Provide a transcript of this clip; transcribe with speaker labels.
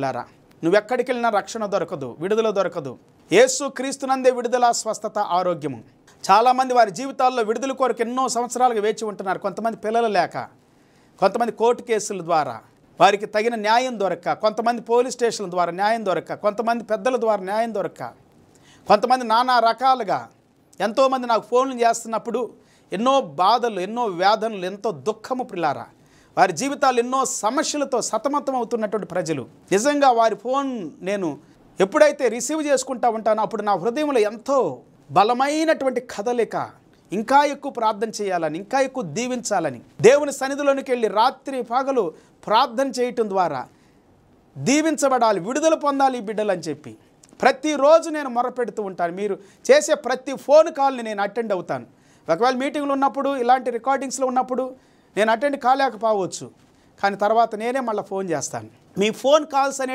Speaker 1: లారా నువ్వెక్కడికి వెళ్ళినా రక్షణ దొరకదు, విడుదల దొరకదు. యేసు క్రీస్తునందే విడుదల, స్వస్థత, ఆరోగ్యము. చాలామంది వారి జీవితాల్లో విడుదల కొరకు ఎన్నో సంవత్సరాలుగా వేచి ఉంటున్నారు. కొంతమంది పిల్లలు లేక, కొంతమంది కోర్టు కేసుల ద్వారా వారికి తగిన న్యాయం దొరక్క, కొంతమంది పోలీస్ స్టేషన్ల ద్వారా న్యాయం దొరక్క, కొంతమంది పెద్దల ద్వారా న్యాయం దొరక్క, కొంతమంది నానా రకాలుగా ఎంతోమంది నాకు ఫోన్లు చేస్తున్నప్పుడు ఎన్నో బాధలు, ఎన్నో వేదనలు, ఎంతో దుఃఖము పిల్లారా. వారి జీవితాలు ఎన్నో సమస్యలతో సతమతం అవుతున్నటువంటి ప్రజలు. నిజంగా వారి ఫోన్ నేను ఎప్పుడైతే రిసీవ్ చేసుకుంటా ఉంటానో అప్పుడు నా హృదయంలో ఎంతో బలమైనటువంటి కదలిక, ఇంకా ఎక్కువ ప్రార్థన చేయాలని, ఇంకా ఎక్కువ దీవించాలని, దేవుని సన్నిధిలోనికి వెళ్ళి రాత్రి పగలు ప్రార్థన చేయటం ద్వారా దీవించబడాలి, విడుదల పొందాలి ఈ బిడ్డలు అని చెప్పి ప్రతిరోజు నేను మొరపెడుతూ ఉంటాను. మీరు చేసే ప్రతి ఫోన్ కాల్ని నేను అటెండ్ అవుతాను. ఒకవేళ మీటింగ్లు ఉన్నప్పుడు, ఇలాంటి రికార్డింగ్స్లో ఉన్నప్పుడు నేను అటెండ్ కాలేకపోవచ్చు, కానీ తర్వాత నేనే మళ్ళీ ఫోన్ చేస్తాను. మీ ఫోన్ కాల్స్ అనే